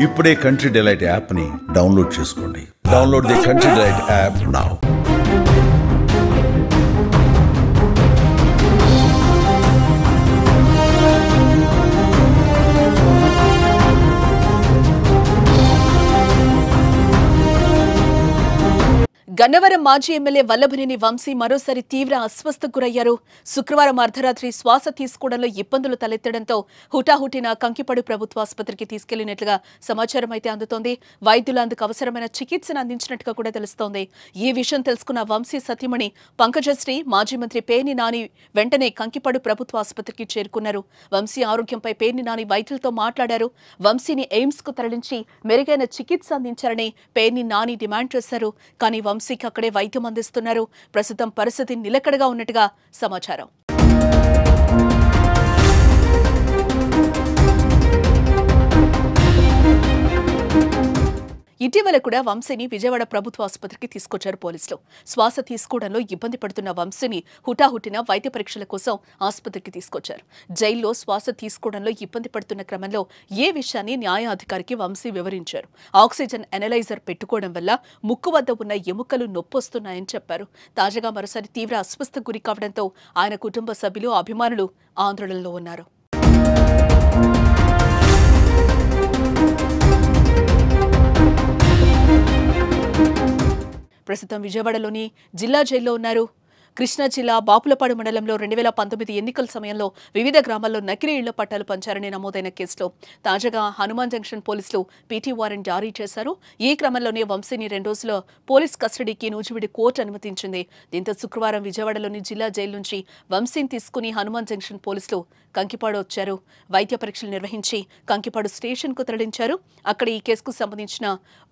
ఇప్పుడే country delight యాప్ని download చేసుకోండి. Download the country delight app now. Gannavaram మాజీ ఎమ్మెల్యే వల్లభనేని వంశీ మరోసారి తీవ్ర అస్వస్థకు గురయ్యారు. శుక్రవారం అర్ధరాత్రి శ్వాస తీసుకోవడంలో ఇబ్బందులు తలెత్తడంతో హుటాహుటిన కంకిపడు ప్రభుత్వ ఆసుపత్రికి తీసుకెళ్లినట్లుగా సమాచారం అయితే అందుతోంది. వైద్యులు అందుకు అవసరమైన చికిత్సను అందించినట్టుగా కూడా తెలుస్తోంది. ఈ విషయం తెలుసుకున్న వంశీ సతీమణి పంకజశ్రీ, మాజీ మంత్రి పేర్ని నాని వెంటనే కంకిపడు ప్రభుత్వ ఆసుపత్రికి చేరుకున్నారు. వంశీ ఆరోగ్యంపై పేర్ని నాని వైద్యులతో మాట్లాడారు. వంశీని ఎయిమ్స్ కు తరలించి మెరుగైన చికిత్స అందించాలని పేర్ని నాని డిమాండ్ చేశారు. కానీ వంశీకి అక్కడే వైద్యం అందిస్తున్నారు. ప్రస్తుతం పరిస్థితి నిలకడగా ఉన్నట్టుగా సమాచారం. ఇటీవల కూడా వంశీని విజయవాడ ప్రభుత్వ ఆసుపత్రికి తీసుకొచ్చారు పోలీసులు. శ్వాస తీసుకోవడంలో ఇబ్బంది పడుతున్న వంశీని హుటాహుటిన వైద్య పరీక్షల కోసం ఆసుపత్రికి తీసుకొచ్చారు. జైల్లో శ్వాస తీసుకోవడంలో ఇబ్బంది పడుతున్న క్రమంలో ఏ విషయాన్ని న్యాయాధికారికి వంశీ వివరించారు. ఆక్సిజన్ ఎనలైజర్ పెట్టుకోవడం వల్ల ముక్కు వద్ద ఉన్న ఎముకలు నొప్పొస్తున్నాయని చెప్పారు. తాజాగా మరోసారి తీవ్ర అస్వస్థకు గురి కావడంతో ఆయన కుటుంబ సభ్యులు, అభిమానులు ఆందోళనలో ఉన్నారు. ప్రస్తుతం విజయవాడలోని జిల్లా జైల్లో ఉన్నారు. కృష్ణా జిల్లా బాపులపాడు మండలంలో 2019 ఎన్నికల సమయంలో వివిధ గ్రామాల్లో నకిలీ ఇళ్ల పట్టాలు పంచారని నమోదైన కేసులో తాజాగా హనుమాన్ జంక్షన్ పోలీసులు పీటీ వారెంట్ జారీ చేశారు. ఈ క్రమంలోనే వంశీని 2 రోజుల పోలీస్ కస్టడీకి నూజివీడు కోర్టు అనుమతించింది. దీంతో శుక్రవారం విజయవాడలోని జిల్లా జైలు నుంచి వంశీని తీసుకుని హనుమాన్ జంక్షన్ పోలీసులు కంకిపాడు వచ్చారు. వైద్య పరీక్షలు నిర్వహించి కంకిపాడు స్టేషన్కు తరలించారు. అక్కడ ఈ కేసుకు సంబంధించిన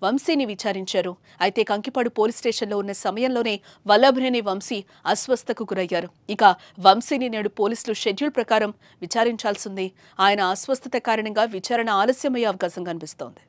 వంశీని విచారించారు. అయితే కంకిపాడు పోలీస్ స్టేషన్లో ఉన్న సమయంలోనే వల్లభనేని వంశీ అస్వస్థకు గురయ్యారు. ఇక వంశీని నేడు పోలీసులు షెడ్యూల్ ప్రకారం విచారించాల్సింది. ఆయన అస్వస్థత కారణంగా విచారణ ఆలస్యమయ్యే అవకాశం కనిపిస్తోంది.